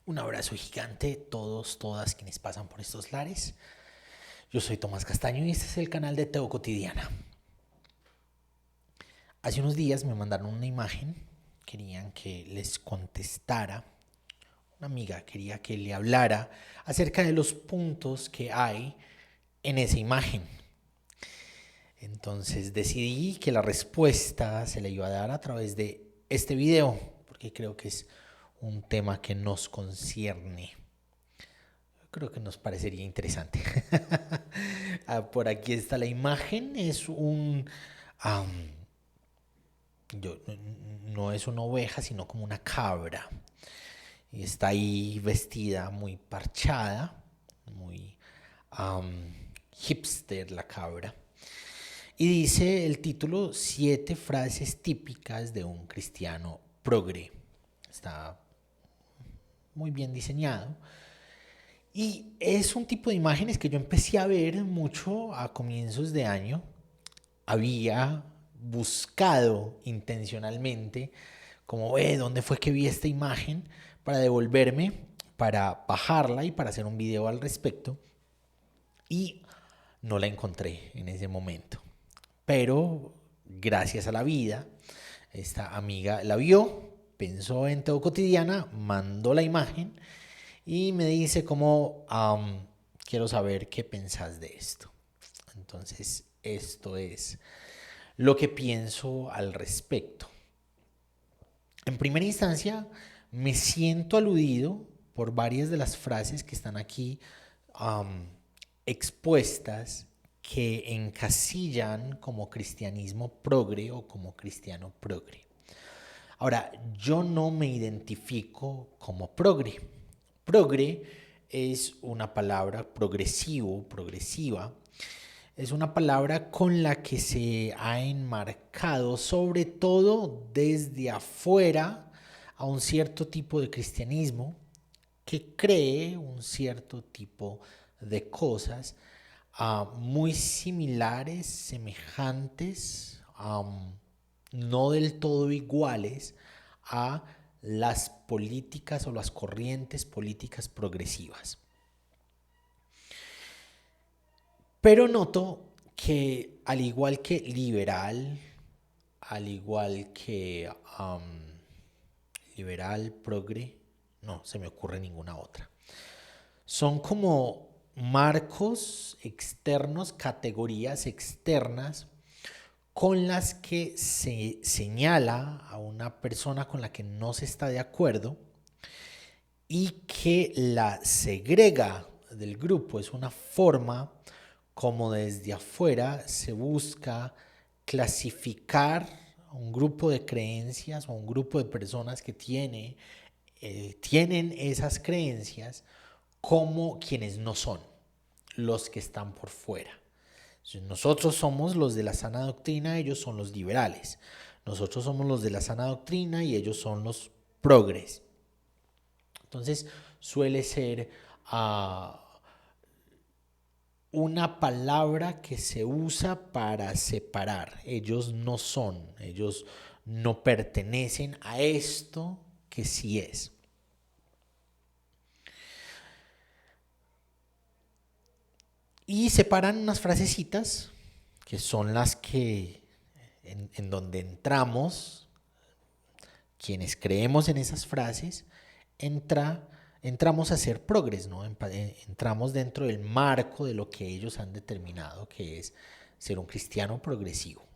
Un abrazo gigante a todos, todas quienes pasan por estos lares. Yo soy Tomás Castaño y este es el canal de Teo Cotidiana. Hace unos días me mandaron una imagen, querían que les contestara. Una amiga quería que le hablara acerca de los puntos que hay en esa imagen. Entonces decidí que la respuesta se la iba a dar a través de este video, porque creo que es un tema que nos concierne. Creo que nos parecería interesante. Por aquí está la imagen. Es un... Um, no es una oveja, sino como una cabra. Y está ahí vestida muy parchada, muy hipster la cabra. Y dice el título: 7 frases típicas de un cristiano progre. Está muy bien diseñado. Y es un tipo de imágenes que yo empecé a ver mucho a comienzos de año. Había buscado intencionalmente como, ¿dónde fue que vi esta imagen? Para devolverme, para bajarla y para hacer un video al respecto. Y no la encontré en ese momento. Pero gracias a la vida, esta amiga la vio, pensó en Teo Cotidiana, mandó la imagen y me dice como, quiero saber qué pensás de esto. Entonces, esto es lo que pienso al respecto. En primera instancia, me siento aludido por varias de las frases que están aquí expuestas, que encasillan como cristianismo progre o como cristiano progre. Ahora, yo no me identifico como progre. Progre es una palabra progresivo, progresiva. Es una palabra con la que se ha enmarcado, sobre todo desde afuera, a un cierto tipo de cristianismo que cree un cierto tipo de cosas muy similares, semejantes, no del todo iguales a las políticas o las corrientes políticas progresivas. Pero noto que al igual que liberal, al igual que liberal, progre, no se me ocurre ninguna otra. Son como marcos externos, categorías externas con las que se señala a una persona con la que no se está de acuerdo y que la segrega del grupo. Es una forma como desde afuera se busca clasificar a un grupo de creencias o un grupo de personas que tienen esas creencias como quienes no son, los que están por fuera. Nosotros somos los de la sana doctrina, ellos son los liberales. Nosotros somos los de la sana doctrina y ellos son los progres. Entonces suele ser una palabra que se usa para separar. Ellos no son, ellos no pertenecen a esto que sí es. Y separan unas frasecitas que son las que en donde entramos, quienes creemos en esas frases, entramos a ser progres, ¿no? Entramos dentro del marco de lo que ellos han determinado que es ser un cristiano progresivo.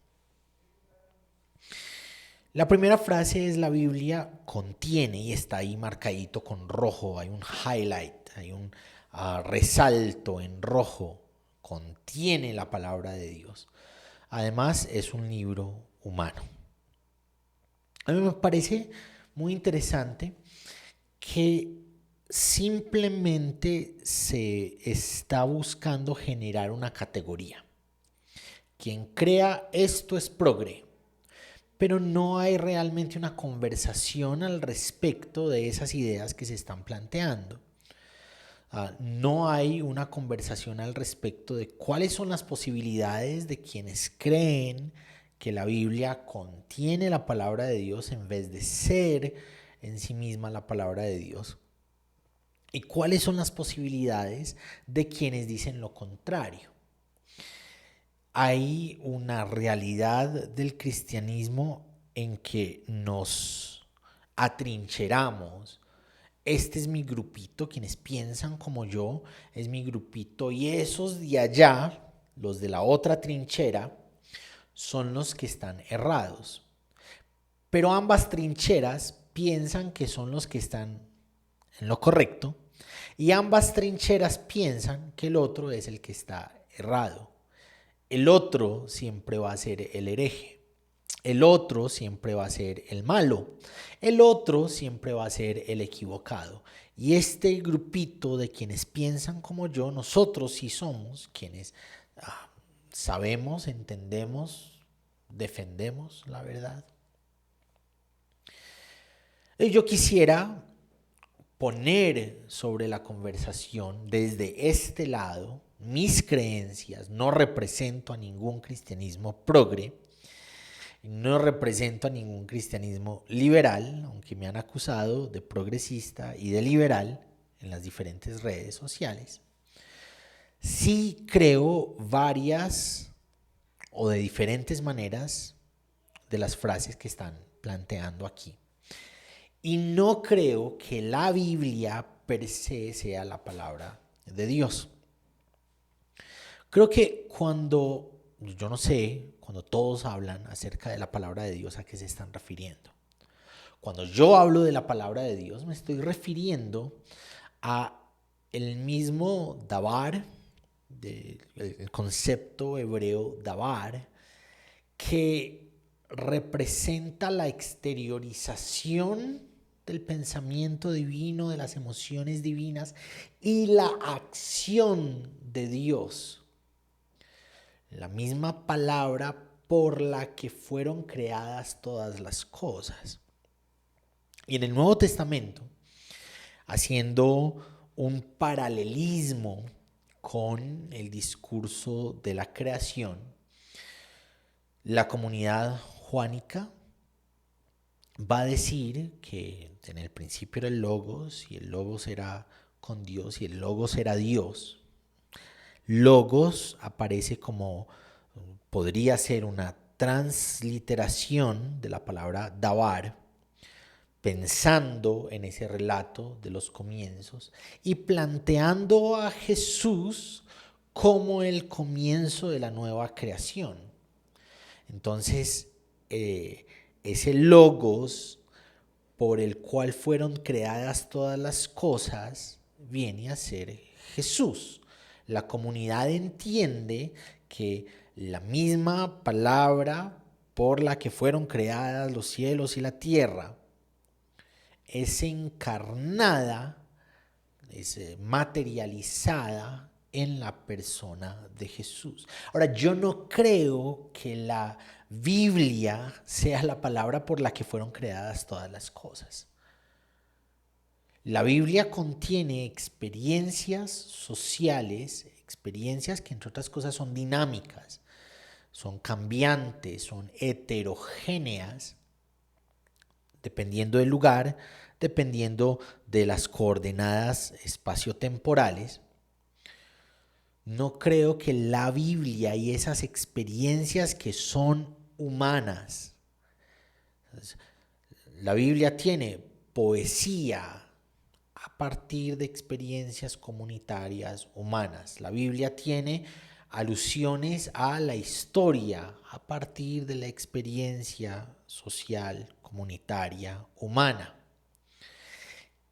La primera frase es: la Biblia contiene, y está ahí marcadito con rojo, hay un highlight, hay un resalto en rojo, contiene la palabra de Dios. Además, es un libro humano. A mí me parece muy interesante que simplemente se está buscando generar una categoría. Quien crea esto es progre, pero no hay realmente una conversación al respecto de esas ideas que se están planteando. No hay una conversación al respecto de cuáles son las posibilidades de quienes creen que la Biblia contiene la palabra de Dios en vez de ser en sí misma la palabra de Dios. ¿Y cuáles son las posibilidades de quienes dicen lo contrario? Hay una realidad del cristianismo en que nos atrincheramos. Este es mi grupito, quienes piensan como yo, es mi grupito, y esos de allá, los de la otra trinchera, son los que están errados. Pero ambas trincheras piensan que son los que están en lo correcto, y ambas trincheras piensan que el otro es el que está errado. El otro siempre va a ser el hereje. El otro siempre va a ser el malo. El otro siempre va a ser el equivocado. Y este grupito de quienes piensan como yo, nosotros sí somos quienes sabemos, entendemos, defendemos la verdad. Yo quisiera poner sobre la conversación desde este lado mis creencias. No represento a ningún cristianismo progre, no represento a ningún cristianismo liberal, aunque me han acusado de progresista y de liberal en las diferentes redes sociales. Sí creo varias o de diferentes maneras de las frases que están planteando aquí. Y no creo que la Biblia per se sea la palabra de Dios. Creo que yo no sé, cuando todos hablan acerca de la palabra de Dios, ¿a qué se están refiriendo? Cuando yo hablo de la palabra de Dios, me estoy refiriendo a el mismo davar, el concepto hebreo davar, que representa la exteriorización del pensamiento divino, de las emociones divinas y la acción de Dios. La misma palabra por la que fueron creadas todas las cosas. Y en el Nuevo Testamento, haciendo un paralelismo con el discurso de la creación, la comunidad juánica va a decir que en el principio era el Logos, y el Logos era con Dios, y el Logos era Dios. Logos aparece como, podría ser una transliteración de la palabra davar, pensando en ese relato de los comienzos y planteando a Jesús como el comienzo de la nueva creación. Entonces, ese logos por el cual fueron creadas todas las cosas viene a ser Jesús. La comunidad entiende que la misma palabra por la que fueron creadas los cielos y la tierra es encarnada, es materializada en la persona de Jesús. Ahora, yo no creo que la Biblia sea la palabra por la que fueron creadas todas las cosas. La Biblia contiene experiencias sociales, experiencias que entre otras cosas son dinámicas, son cambiantes, son heterogéneas, dependiendo del lugar, dependiendo de las coordenadas espaciotemporales. No creo que la Biblia y esas experiencias que son humanas, la Biblia tiene poesía a partir de experiencias comunitarias humanas. La Biblia tiene alusiones a la historia a partir de la experiencia social, comunitaria, humana,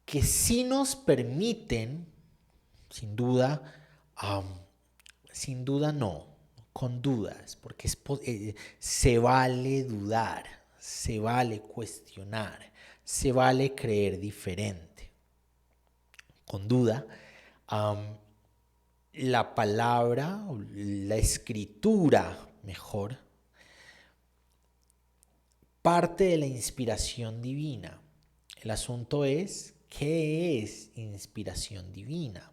que sí nos permiten, sin duda, sin duda no, con dudas, porque se vale dudar, se vale cuestionar, se vale creer diferente. Con duda, la palabra, la escritura, mejor, parte de la inspiración divina. El asunto es, ¿qué es inspiración divina?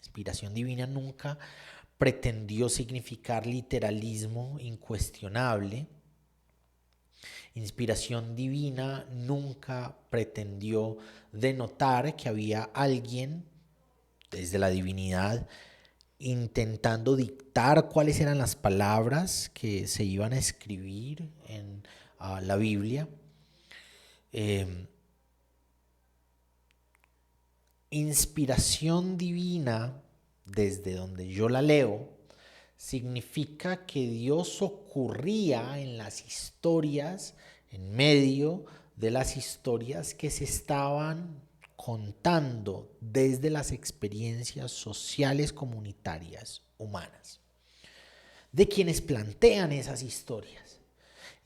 Inspiración divina nunca pretendió significar literalismo incuestionable. Inspiración divina nunca pretendió denotar que había alguien desde la divinidad, intentando dictar cuáles eran las palabras que se iban a escribir en la Biblia. Inspiración divina, desde donde yo la leo, significa que Dios ocurría en las historias, en medio de las historias que se estaban contando desde las experiencias sociales comunitarias humanas, de quienes plantean esas historias.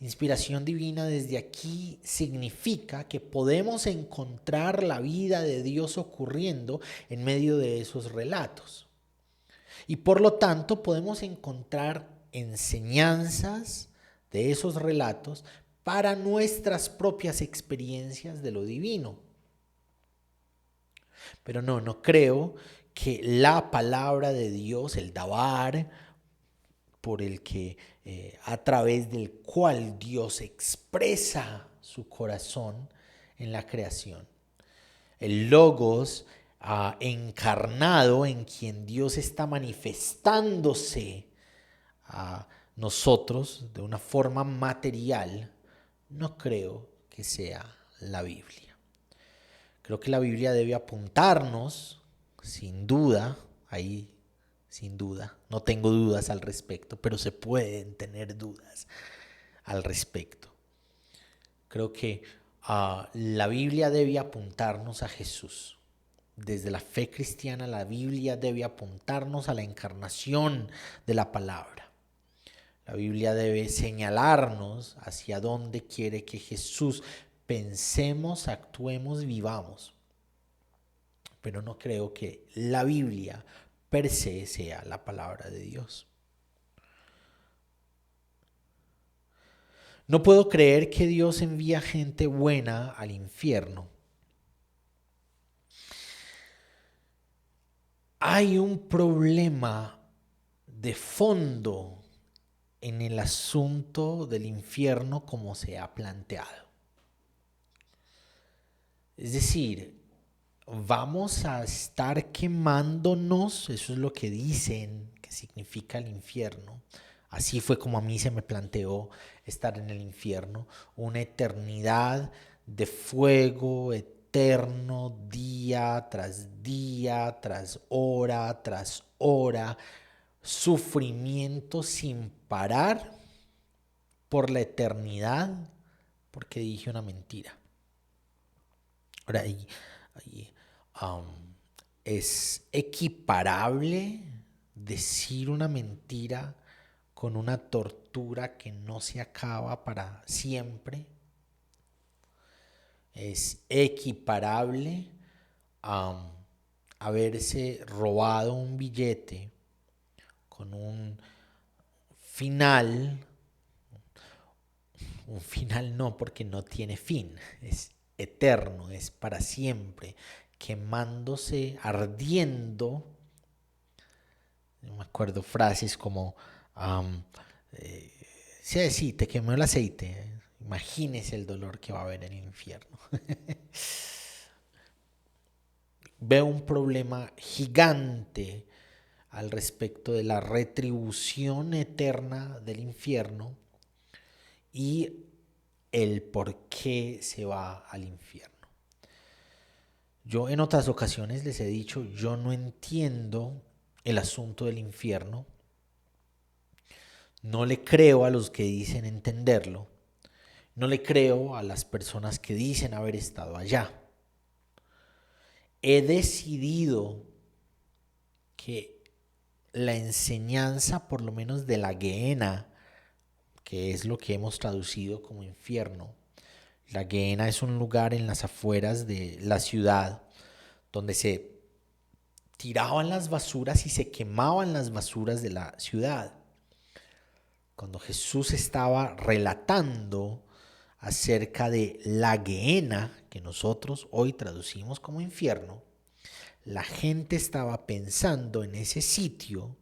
Inspiración divina desde aquí significa que podemos encontrar la vida de Dios ocurriendo en medio de esos relatos. Y por lo tanto podemos encontrar enseñanzas de esos relatos para nuestras propias experiencias de lo divino. Pero no creo que la palabra de Dios, el Dabar, por el que a través del cual Dios expresa su corazón en la creación, el Logos encarnado, en quien Dios está manifestándose a nosotros de una forma material, no creo que sea la Biblia. Creo que la Biblia debe apuntarnos, sin duda, ahí sin duda, no tengo dudas al respecto, pero se pueden tener dudas al respecto. Creo que la Biblia debe apuntarnos a Jesús. Desde la fe cristiana, la Biblia debe apuntarnos a la encarnación de la palabra. La Biblia debe señalarnos hacia dónde quiere que Jesús pensemos, actuemos, vivamos. Pero no creo que la Biblia per se sea la palabra de Dios. No puedo creer que Dios envía gente buena al infierno. Hay un problema de fondo en el asunto del infierno como se ha planteado. Es decir, vamos a estar quemándonos, eso es lo que dicen que significa el infierno. Así fue como a mí se me planteó estar en el infierno, una eternidad de fuego eterno, día, tras hora, sufrimiento sin parar por la eternidad, porque dije una mentira. Ahora, es equiparable decir una mentira con una tortura que no se acaba para siempre. Es equiparable a haberse robado un billete con un final no, porque no tiene fin, es eterno, es para siempre, quemándose, ardiendo. No me acuerdo frases como sí, te quemó el aceite, imagínese el dolor que va a haber en el infierno. Veo un problema gigante al respecto de la retribución eterna del infierno y el por qué se va al infierno. Yo en otras ocasiones les he dicho, yo no entiendo el asunto del infierno, no le creo a los que dicen entenderlo, no le creo a las personas que dicen haber estado allá. He decidido que la enseñanza, por lo menos de la Gehenna, que es lo que hemos traducido como infierno. La Gehenna es un lugar en las afueras de la ciudad donde se tiraban las basuras y se quemaban las basuras de la ciudad. Cuando Jesús estaba relatando acerca de la Gehenna, que nosotros hoy traducimos como infierno, la gente estaba pensando en ese sitio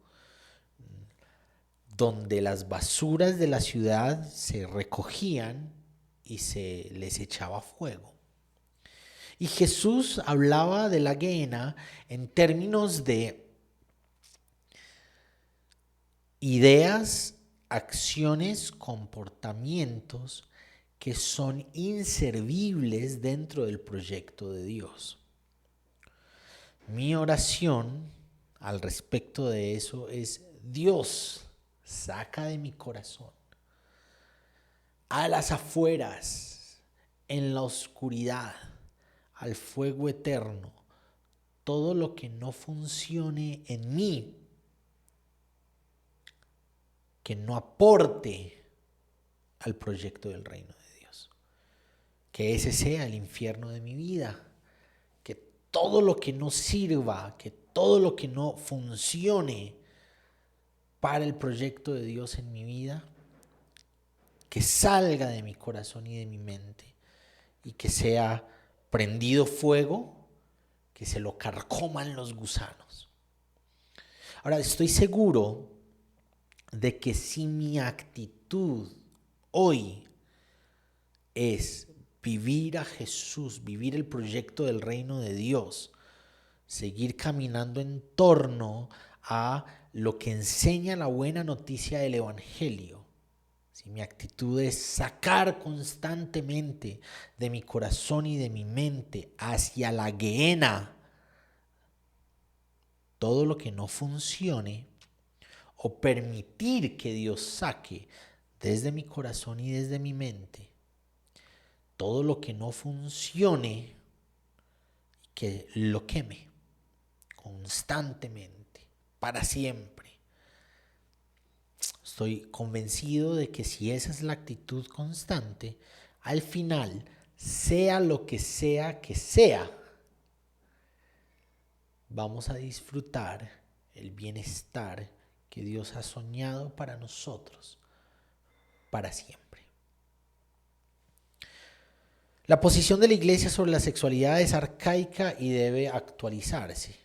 donde las basuras de la ciudad se recogían y se les echaba fuego. Y Jesús hablaba de la Gehenna en términos de ideas, acciones, comportamientos que son inservibles dentro del proyecto de Dios. Mi oración al respecto de eso es: Dios, saca de mi corazón, a las afueras, en la oscuridad, al fuego eterno, todo lo que no funcione en mí, que no aporte al proyecto del reino de Dios. Que ese sea el infierno de mi vida. Que todo lo que no sirva, que todo lo que no funcione para el proyecto de Dios en mi vida, que salga de mi corazón y de mi mente y que sea prendido fuego, que se lo carcoman los gusanos. Ahora, estoy seguro de que si mi actitud hoy es vivir a Jesús, vivir el proyecto del reino de Dios, seguir caminando en torno a lo que enseña la buena noticia del Evangelio, si mi actitud es sacar constantemente de mi corazón y de mi mente hacia la Gehenna todo lo que no funcione, o permitir que Dios saque desde mi corazón y desde mi mente todo lo que no funcione, que lo queme constantemente, para siempre. Estoy convencido de que si esa es la actitud constante, al final, sea lo que sea, vamos a disfrutar el bienestar que Dios ha soñado para nosotros para siempre. La posición de la Iglesia sobre la sexualidad es arcaica y debe actualizarse.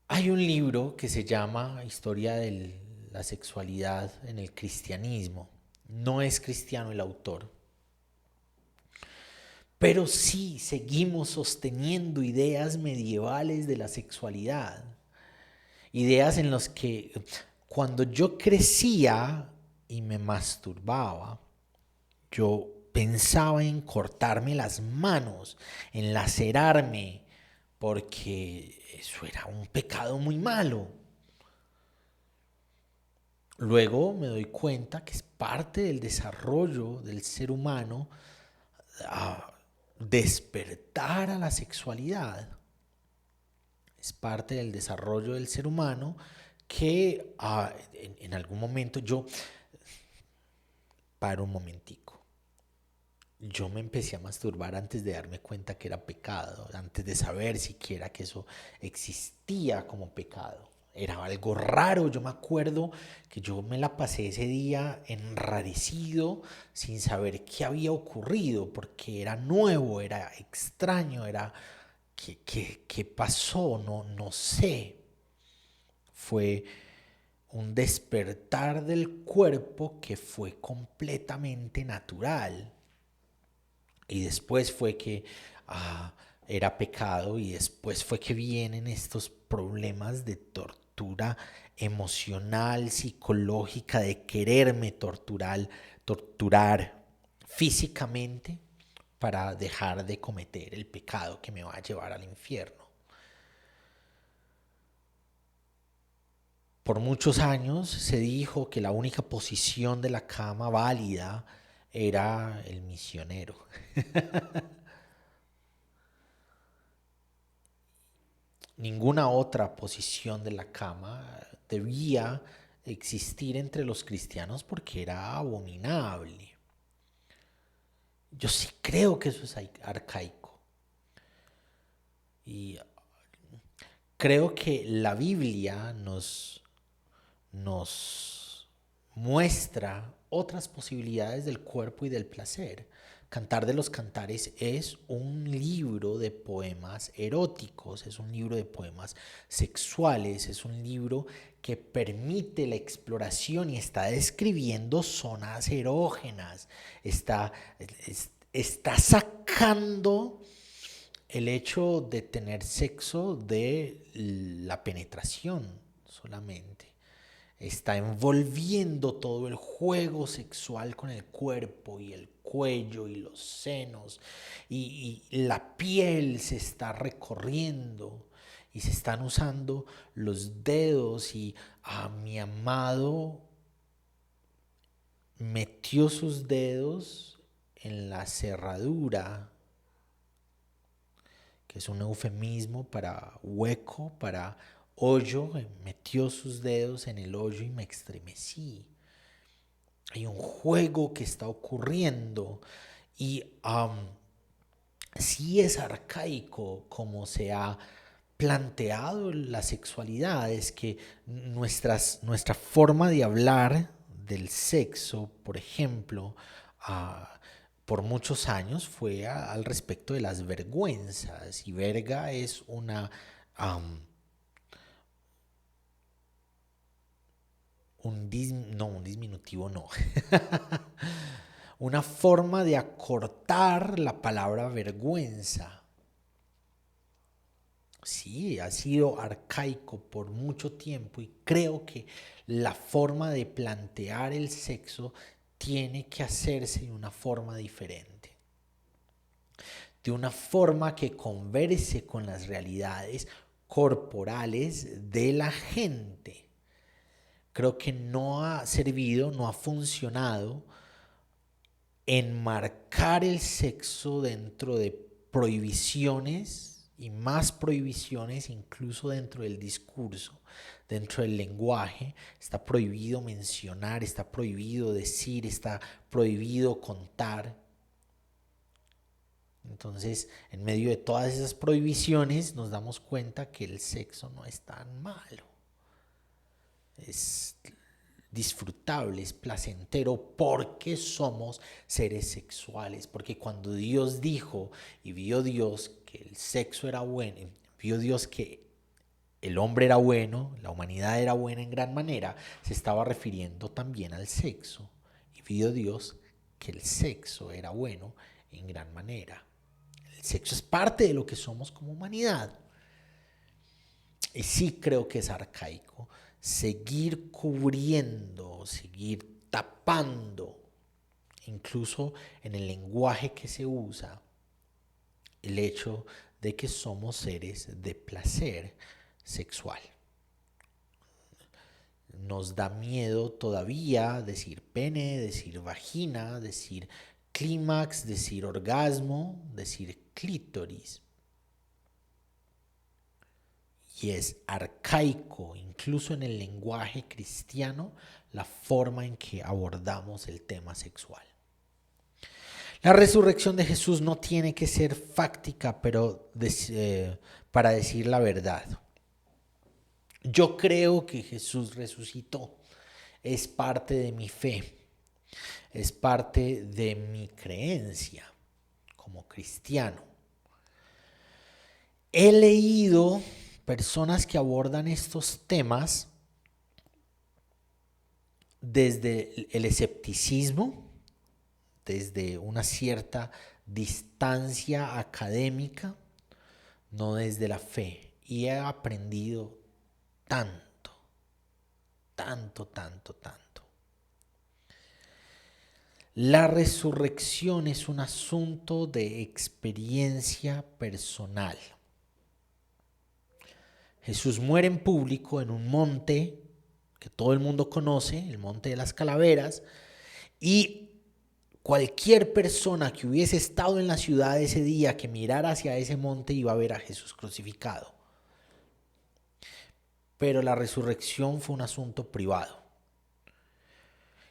Hay un libro que se llama Historia de la sexualidad en el cristianismo. No es cristiano el autor, pero sí seguimos sosteniendo ideas medievales de la sexualidad. Ideas en las que cuando yo crecía y me masturbaba, yo pensaba en cortarme las manos, en lacerarme, porque eso era un pecado muy malo. Luego me doy cuenta que es parte del desarrollo del ser humano despertar a la sexualidad. Es parte del desarrollo del ser humano que en algún momento yo paro un momentico. Yo me empecé a masturbar antes de darme cuenta que era pecado, antes de saber siquiera que eso existía como pecado. Era algo raro. Yo me acuerdo que yo me la pasé ese día enrarecido, sin saber qué había ocurrido, porque era nuevo, era extraño, era ¿qué pasó? No sé. Fue un despertar del cuerpo que fue completamente natural. Y después fue que era pecado, y después fue que vienen estos problemas de tortura emocional, psicológica, de quererme torturar físicamente para dejar de cometer el pecado que me va a llevar al infierno. Por muchos años se dijo que la única posición de la cama válida era el misionero. Ninguna otra posición de la cama debía existir entre los cristianos porque era abominable. Yo sí creo que eso es arcaico. Y creo que la Biblia nos muestra otras posibilidades del cuerpo y del placer. Cantar de los Cantares es un libro de poemas eróticos, es un libro de poemas sexuales, es un libro que permite la exploración y está describiendo zonas erógenas, está sacando el hecho de tener sexo de la penetración solamente. Está envolviendo todo el juego sexual con el cuerpo y el cuello y los senos y la piel se está recorriendo y se están usando los dedos y mi amado metió sus dedos en la cerradura, que es un eufemismo para hueco, para hoyo, metió sus dedos en el hoyo y me estremecí. Hay un juego que está ocurriendo y sí es arcaico como se ha planteado la sexualidad, es que nuestra forma de hablar del sexo, por ejemplo, por muchos años fue al respecto de las vergüenzas, y verga es un disminutivo no, una forma de acortar la palabra vergüenza. Sí, ha sido arcaico por mucho tiempo y creo que la forma de plantear el sexo tiene que hacerse de una forma diferente, de una forma que converse con las realidades corporales de la gente. Creo que no ha servido, no ha funcionado enmarcar el sexo dentro de prohibiciones y más prohibiciones incluso dentro del discurso, dentro del lenguaje. Está prohibido mencionar, está prohibido decir, está prohibido contar. Entonces, en medio de todas esas prohibiciones nos damos cuenta que el sexo no es tan malo. Es disfrutable, es placentero porque somos seres sexuales, porque cuando Dios dijo y vio Dios que el sexo era bueno, vio Dios que el hombre era bueno, la humanidad era buena en gran manera, se estaba refiriendo también al sexo, y vio Dios que el sexo era bueno en gran manera. El sexo es parte de lo que somos como humanidad. Y sí creo que es arcaico seguir cubriendo, seguir tapando, incluso en el lenguaje que se usa, el hecho de que somos seres de placer sexual. Nos da miedo todavía decir pene, decir vagina, decir clímax, decir orgasmo, decir clítoris. Y es arcaico, incluso en el lenguaje cristiano, la forma en que abordamos el tema sexual. La resurrección de Jesús no tiene que ser fáctica, pero para decir la verdad. Yo creo que Jesús resucitó. Es parte de mi fe. Es parte de mi creencia como cristiano. He leído personas que abordan estos temas desde el escepticismo, desde una cierta distancia académica, no desde la fe. Y he aprendido tanto, tanto, tanto, tanto. La resurrección es un asunto de experiencia personal. Jesús muere en público en un monte que todo el mundo conoce, el Monte de las Calaveras, y cualquier persona que hubiese estado en la ciudad ese día, que mirara hacia ese monte, iba a ver a Jesús crucificado. Pero la resurrección fue un asunto privado.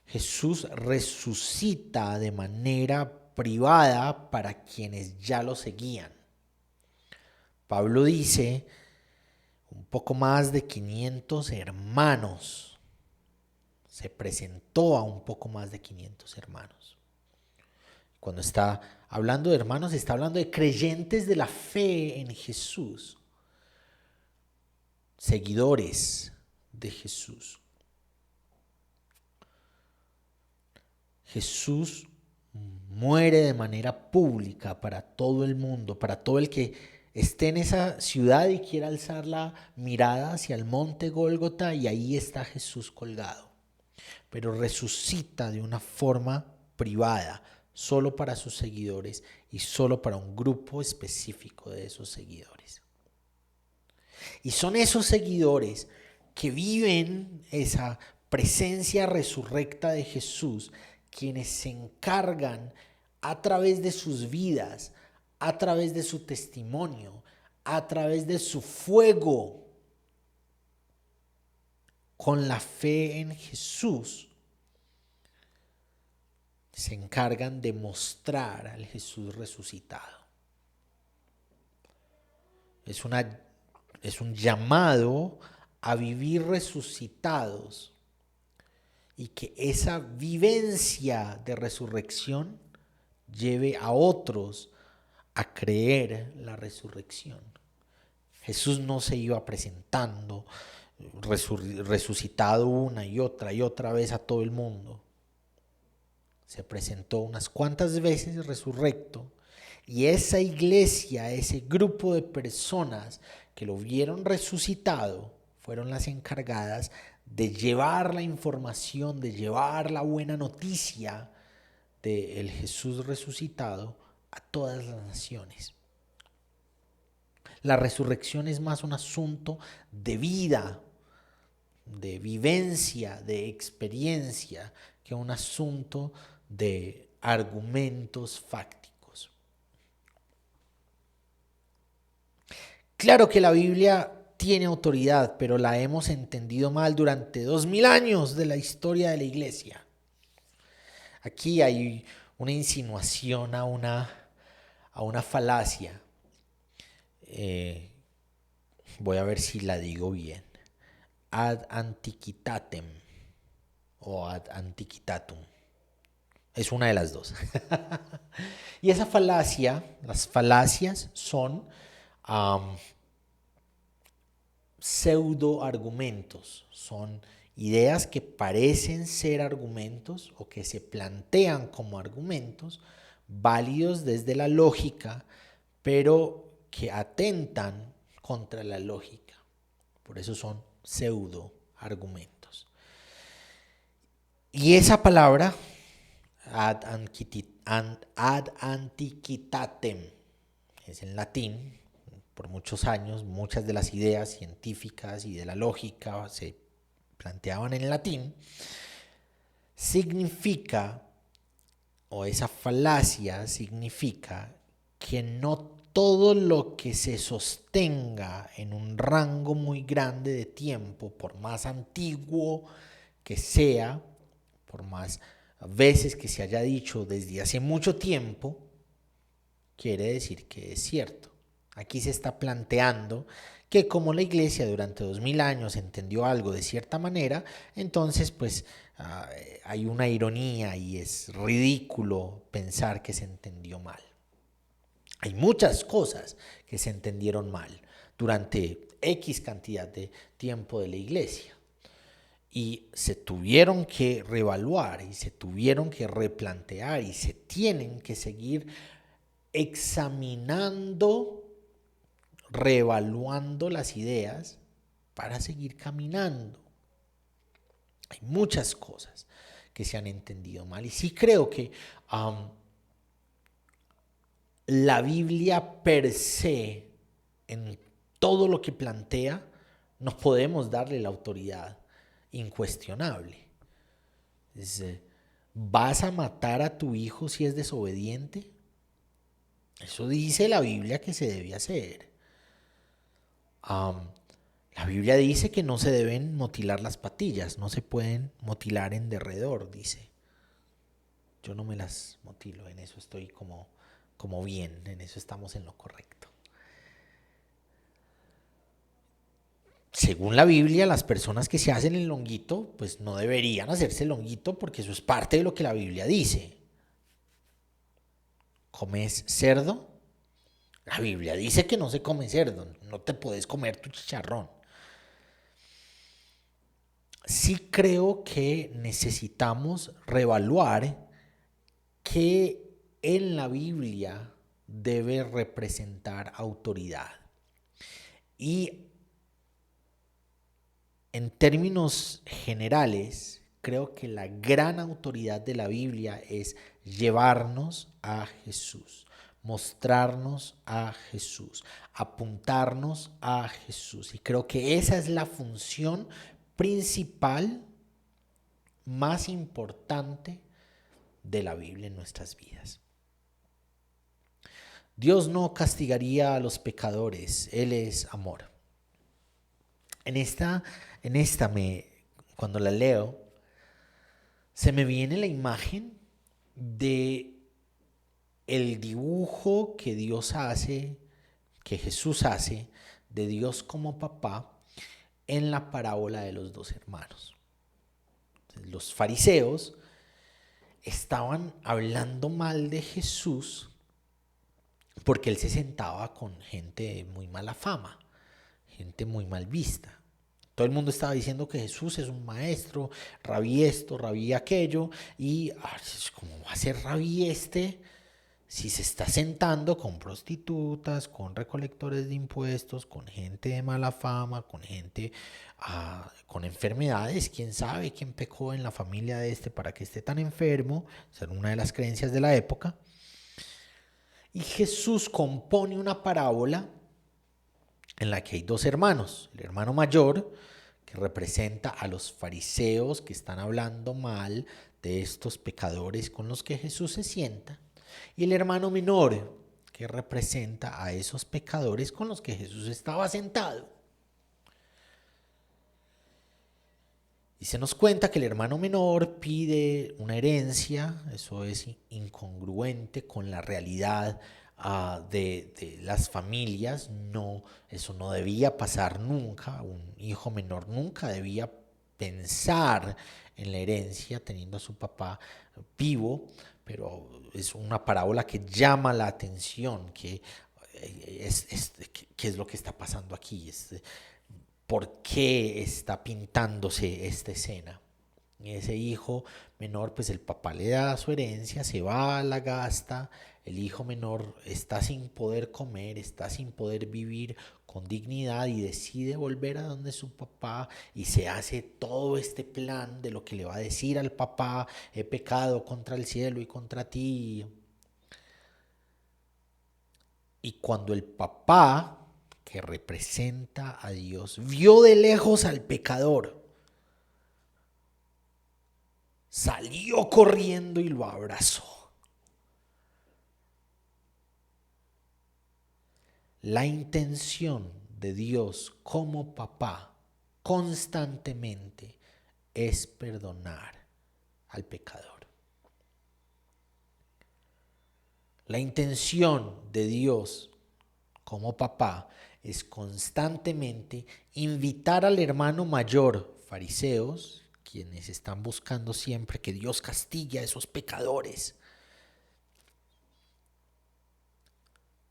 Jesús resucita de manera privada para quienes ya lo seguían. Pablo dice, un poco más de 500 hermanos. Se presentó a un poco más de 500 hermanos. Cuando está hablando de hermanos, está hablando de creyentes de la fe en Jesús, seguidores de Jesús. Jesús muere de manera pública para todo el mundo, para todo el que esté en esa ciudad y quiera alzar la mirada hacia el monte Gólgota, y ahí está Jesús colgado. Pero resucita de una forma privada, solo para sus seguidores y solo para un grupo específico de esos seguidores. Y son esos seguidores que viven esa presencia resurrecta de Jesús quienes se encargan a través de sus vidas, a través de su testimonio, a través de su fuego con la fe en Jesús, se encargan de mostrar al Jesús resucitado. Es un llamado a vivir resucitados y que esa vivencia de resurrección lleve a otros a creer la resurrección. Jesús no se iba presentando resucitado una y otra vez a todo el mundo. Se presentó unas cuantas veces resurrecto, y esa iglesia, ese grupo de personas que lo vieron resucitado, fueron las encargadas de llevar la información, de llevar la buena noticia del Jesús resucitado a todas las naciones. La resurrección es más un asunto de vida, de vivencia, de experiencia, que un asunto de argumentos fácticos. Claro que la Biblia tiene autoridad, pero la hemos entendido mal durante 2000 años de la historia de la iglesia. Aquí hay una insinuación a una falacia. Voy a ver si la digo bien. Ad antiquitatem o ad antiquitatum. Es una de las dos. Y esa falacia, las falacias son pseudo argumentos, son ideas que parecen ser argumentos o que se plantean como argumentos válidos desde la lógica, pero que atentan contra la lógica. Por eso son pseudo argumentos. Y esa palabra ad antiquitatem es en latín. Por muchos años, muchas de las ideas científicas y de la lógica se planteaban en latín. Significa, o esa falacia significa, que no todo lo que se sostenga en un rango muy grande de tiempo, por más antiguo que sea, por más veces que se haya dicho desde hace mucho tiempo, quiere decir que es cierto. Aquí se está planteando que como la iglesia durante 2000 años entendió algo de cierta manera, entonces pues hay una ironía y es ridículo pensar que se entendió mal. Hay muchas cosas que se entendieron mal durante X cantidad de tiempo de la iglesia y se tuvieron que reevaluar y se tuvieron que replantear y se tienen que seguir examinando, reevaluando las ideas para seguir caminando. Hay muchas cosas que se han entendido mal y sí creo que la Biblia per se, en todo lo que plantea, no podemos darle la autoridad incuestionable. ¿Vas a matar a tu hijo si es desobediente? Eso dice la Biblia que se debe hacer. La Biblia dice que no se deben motilar las patillas, no se pueden motilar en derredor, dice. Yo no me las motilo, en eso estoy como bien, en eso estamos en lo correcto. Según la Biblia, las personas que se hacen el longuito, pues no deberían hacerse el longuito porque eso es parte de lo que la Biblia dice. ¿Comes cerdo? La Biblia dice que no se come cerdo, no te puedes comer tu chicharrón. Sí creo que necesitamos reevaluar qué en la Biblia debe representar autoridad. Y en términos generales, creo que la gran autoridad de la Biblia es llevarnos a Jesús, mostrarnos a Jesús, apuntarnos a Jesús. Y creo que esa es la función principal, más importante de la Biblia en nuestras vidas. Dios no castigaría a los pecadores, Él es amor. En esta, cuando la leo, se me viene la imagen de el dibujo que Dios hace, que Jesús hace, de Dios como papá en la parábola de los dos hermanos. Los fariseos estaban hablando mal de Jesús porque él se sentaba con gente de muy mala fama, gente muy mal vista. Todo el mundo estaba diciendo que Jesús es un maestro, rabí esto, rabí aquello, y ¿cómo va a ser rabí este si se está sentando con prostitutas, con recolectores de impuestos, con gente de mala fama, con gente con enfermedades? ¿Quién sabe quién pecó en la familia de este para que esté tan enfermo? Esa era una de las creencias de la época. Y Jesús compone una parábola en la que hay dos hermanos. El hermano mayor, que representa a los fariseos que están hablando mal de estos pecadores con los que Jesús se sienta. Y el hermano menor, que representa a esos pecadores con los que Jesús estaba sentado. Y se nos cuenta que el hermano menor pide una herencia, eso es incongruente con la realidad de las familias. No, eso no debía pasar nunca. Un hijo menor nunca debía pensar en la herencia teniendo a su papá vivo, pero es una parábola que llama la atención, que ¿qué es lo que está pasando aquí? ¿Por qué está pintándose esta escena? Y ese hijo menor, pues el papá le da su herencia, se va, la gasta. El hijo menor está sin poder comer, está sin poder vivir con dignidad y decide volver a donde su papá y se hace todo este plan de lo que le va a decir al papá: he pecado contra el cielo y contra ti. Y cuando el papá, que representa a Dios, vio de lejos al pecador, salió corriendo y lo abrazó. La intención de Dios como papá constantemente es perdonar al pecador. La intención de Dios como papá es constantemente invitar al hermano mayor, fariseos, quienes están buscando siempre que Dios castigue a esos pecadores,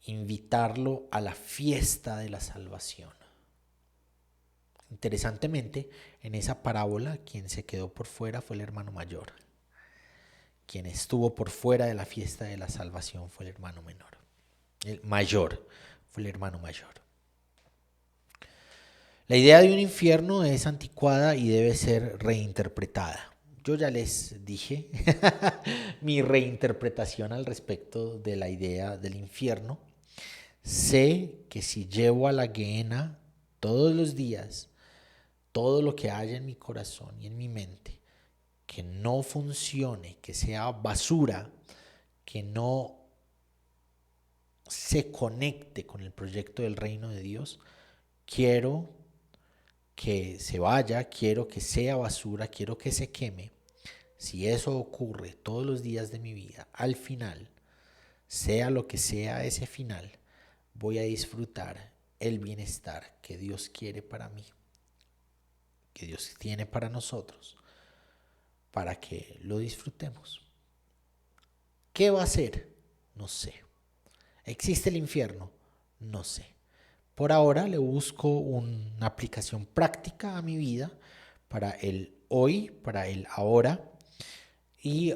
invitarlo a la fiesta de la salvación. Interesantemente, en esa parábola, quien se quedó por fuera fue el hermano mayor. Quien estuvo por fuera de la fiesta de la salvación fue el hermano menor. El mayor fue el hermano mayor. La idea de un infierno es anticuada y debe ser reinterpretada. Yo ya les dije mi reinterpretación al respecto de la idea del infierno. Sé que si llevo a la Gehenna todos los días todo lo que haya en mi corazón y en mi mente que no funcione, que sea basura, que no se conecte con el proyecto del reino de Dios, quiero que se vaya, quiero que sea basura, quiero que se queme. Si eso ocurre todos los días de mi vida, al final, sea lo que sea ese final, voy a disfrutar el bienestar que Dios quiere para mí, que Dios tiene para nosotros, para que lo disfrutemos. ¿Qué va a hacer? No sé. ¿Existe el infierno? No sé. Por ahora le busco una aplicación práctica a mi vida para el hoy, para el ahora y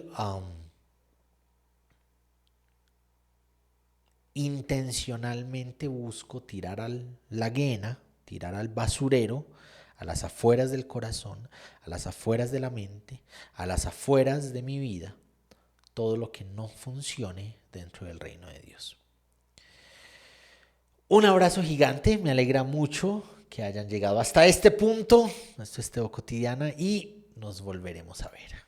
intencionalmente busco tirar a la guena, tirar al basurero, a las afueras del corazón, a las afueras de la mente, a las afueras de mi vida, todo lo que no funcione dentro del reino de Dios. Un abrazo gigante, me alegra mucho que hayan llegado hasta este punto. Esto es Teo Cotidiana y nos volveremos a ver.